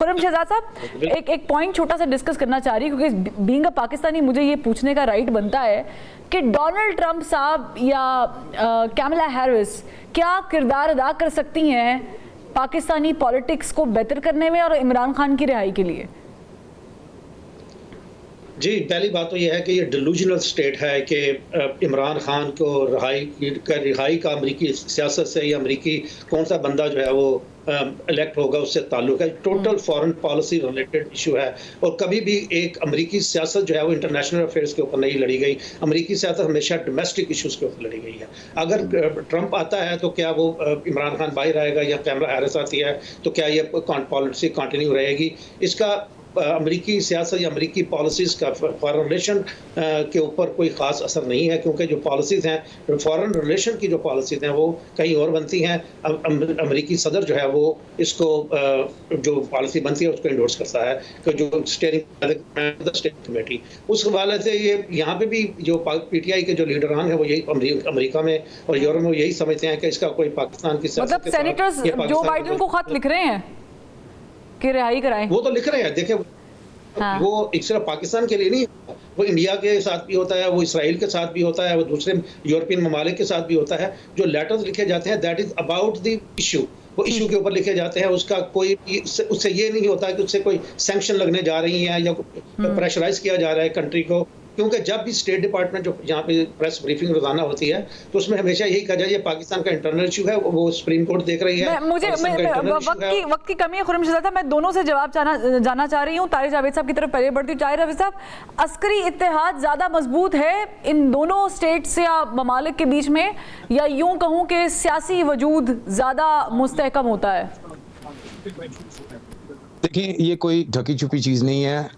खुर्रम शहजाद साहब, एक पॉइंट छोटा सा डिस्कस करना चाह रही हूँ, क्योंकि बीइंग अ पाकिस्तानी मुझे ये पूछने का राइट बनता है कि डोनाल्ड ट्रंप साहब या कैमला हैरिस क्या किरदार अदा कर सकती हैं पाकिस्तानी पॉलिटिक्स को बेहतर करने में और इमरान खान की रिहाई के लिए? जी, पहली बात तो यह है कि ये डिलूजनल स्टेट है कि इमरान खान को रिहाई का अमरीकी सियासत से या अमरीकी कौन सा बंदा जो है वो इलेक्ट होगा उससे ताल्लुक है। Total foreign policy related issue है और कभी भी एक अमरीकी सियासत जो है वो इंटरनेशनल अफेयर्स के ऊपर नहीं लड़ी गई। अमरीकी सियासत हमेशा डोमेस्टिक इशूज़ के ऊपर लड़ी गई है। अगर ट्रंप आता है तो क्या वो इमरान खान बाहर आएगा या कैमला हैरिस आती है तो क्या ये पॉलिसी कंटिन्यू रहेगी? इसका अमरीकी सियासत या अमरीकी पॉलिसीज़ का फॉरेन रिलेशन के ऊपर कोई ख़ास असर नहीं है, क्योंकि जो पॉलिसीज़ हैं फॉरेन रिलेशन की जो पॉलिसीज़ हैं वो कहीं और बनती हैं। अमरीकी सदर जो है वो इसको जो पॉलिसी बनती है उसको इंडोर्स करता है कि जो स्टेट कमेटी, उस हवाले से ये यहाँ पे भी जो PTI के जो लीडरान हैं वो यही अमरीका में और यूरोप में यही समझते हैं कि इसका कोई पाकिस्तान की सियासत मतलब सेनेटर्स जो बाइडेन को खत लिख रहे हैं कि रिहाई कराएं, वो तो लिख रहे हैं। देखिए हाँ। वो एक सिर्फ पाकिस्तान के लिए नहीं, वो इंडिया के साथ भी होता है, वो इसराइल के साथ भी होता है, वो दूसरे यूरोपियन ममालिक के साथ भी होता है। जो लेटर्स लिखे जाते हैं that is about the issue, वो इशू के ऊपर लिखे जाते हैं। उसका कोई उससे ये नहीं होता कि उससे कोई सैंक्शन लगने जा रही हैं या प्रेशराइज किया जा रहा है कंट्री को, क्योंकि जब भी स्टेट डिपार्टमेंट जो यहाँ पे प्रेस ब्रीफिंग रोजाना होती है तो उसमें हमेशा यही कहा जाए ये पाकिस्तान का इंटरनल इशू है, वो सुप्रीम कोर्ट देख रही है। मुझे वक्त की कमी है खुर्रम शहजाद साहब, मैं दोनों से जवाब जानना चाह रही हूँ। तारिक जावेद साहब की तरफ पहले बढ़ती हूँ। तारिक जावेद साहब, अस्करी इत्तेहाद ज्यादा मजबूत है इन दोनों स्टेट्स या ममालिक के बीच में, या यूं कहूँ कि सियासी वजूद ज्यादा मुस्तहकम होता है? देखिए, ये कोई ढकी छुपी चीज नहीं है।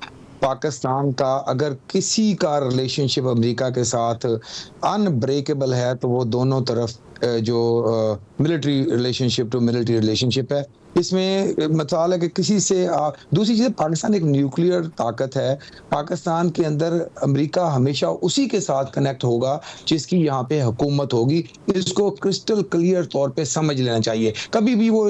पाकिस्तान का अगर किसी का रिलेशनशिप अमेरिका के साथ अनब्रेकेबल है तो वो दोनों तरफ जो military relationship to military relationship है। इसमें मतलब है कि किसी से दूसरी चीज़, पाकिस्तान एक न्यूक्लियर ताकत है। पाकिस्तान के अंदर अमेरिका हमेशा उसी के साथ कनेक्ट होगा जिसकी यहाँ पे हुकूमत होगी। इसको क्रिस्टल क्लियर तौर पे समझ लेना चाहिए। कभी भी वो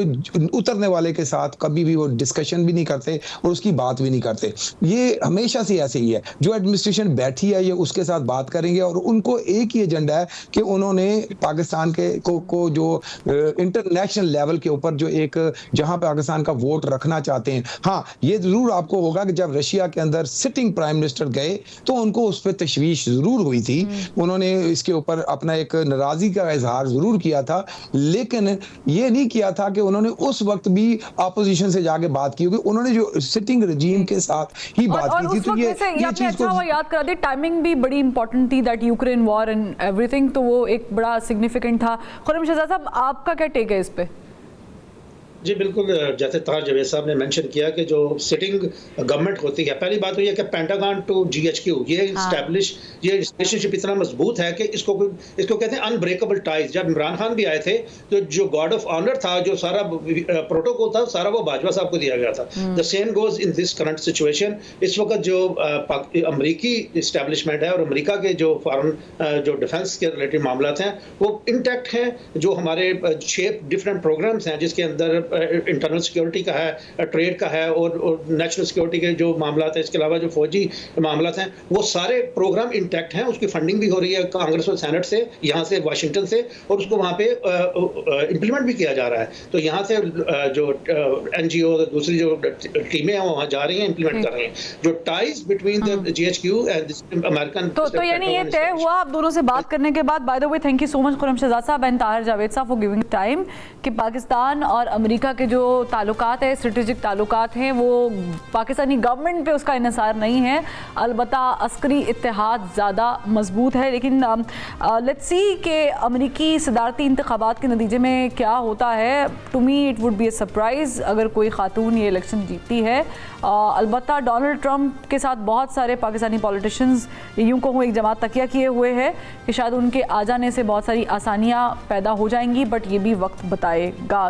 उतरने वाले के साथ कभी भी वो डिस्कशन भी नहीं करते और उसकी बात भी नहीं करते। ये हमेशा से ऐसे ही है। जो एडमिनिस्ट्रेशन बैठी है ये उसके साथ बात करेंगे और उनको एक ही एजेंडा है कि उन्होंने पाकिस्तान के को जो इंटरनेशनल लेवल के ऊपर जो एक जहां पाकिस्तान का वोट रखना चाहते हैं। हाँ, ये जरूर आपको होगा कि जब रशिया के अंदर सिटिंग प्राइम मिनिस्टर गए तो उनको उस पर तशवीश जरूर हुई थी। उन्होंने इसके ऊपर अपना एक नाराजगी का इजहार जरूर किया था, लेकिन ये नहीं किया था कि उन्होंने उस वक्त भी अपोजिशन से जाके बात की, क्योंकि उन्होंने जो सिटिंग रजीम के साथ ही बात की थी। तो ये चीज को याद करा दी, टाइमिंग भी बड़ी इंपॉर्टेंट थी, that Ukraine war and everything, तो वो एक बड़ा सिग्निफिकेंट था। खुर्रम शहजाद साहब, आपका क्या टेक है इस पे? जी बिल्कुल, जैसे तार जावेद साहब ने मेंशन किया कि जो सिटिंग गवर्नमेंट होती है, पहली बात तो ये कि पेंटागन टू GHQ ये स्टैब्लिश ये रिलेशनशिप इतना मजबूत है कि इसको कहते हैं अनब्रेकेबल टाइज। जब इमरान खान भी आए थे तो जो गॉड ऑफ ऑनर था, जो सारा प्रोटोकॉल था, सारा वो बाजवा साहब को दिया गया था। The same goes in this current situation. इस वक्त जो अमरीकी इस्टेब्लिशमेंट है और अमरीका के जो फॉरेन जो डिफेंस के रिलेटेड मामला हैं वो इंटैक्ट हैं। जो हमारे 6 डिफरेंट प्रोग्राम्स हैं जिसके अंदर इंटरनल सिक्योरिटी का है, ट्रेड का है और नेशनल सिक्योरिटी के जो मामला हैं, इसके अलावा जो फौजी मामला हैं, वो सारे प्रोग्राम इंटैक्ट हैं। उसकी फंडिंग भी हो रही है कांग्रेस और सेनेट से, यहाँ से वाशिंगटन से, और उसको वहाँ पे इम्प्लीमेंट भी किया जा रहा है। तो यहाँ से जो NGO दूसरी जो टीमें हैं वो वहाँ जा रही हैं, इम्प्लीमेंट कर रही हैं। जो ties between the GHQ and American, तो यानी ये तय हुआ आप दोनों से बात करने के बाद। By the way, thank you so much Khurram Shahzad साहब एंड ताहिर जावेद साहब फॉर गिविंग टाइम, कि पाकिस्तान और अमेरिका के जो ताल्लुकात है, स्ट्रेटेजिक ताल्लुकात हैं, वो पाकिस्तानी गवर्नमेंट पे उसका इन्हिसार नहीं है। अलबत्ता अस्करी इत्तेहाद ज़्यादा मजबूत है। लेकिन लेट्स सी कि अमेरिकी सदारती इंतखाबात के नतीजे में क्या होता है। To me it would be a surprise अगर कोई खातून ये इलेक्शन जीतती है। अलबत्ता डोनाल्ड ट्रंप के साथ बहुत सारे पाकिस्तानी पॉलिटिशियंस यूँ कहूँ एक जमात तकिया किए हुए हैं कि शायद उनके आ जाने से बहुत सारी आसानियाँ पैदा हो जाएंगी, बट ये भी वक्त बताएगा।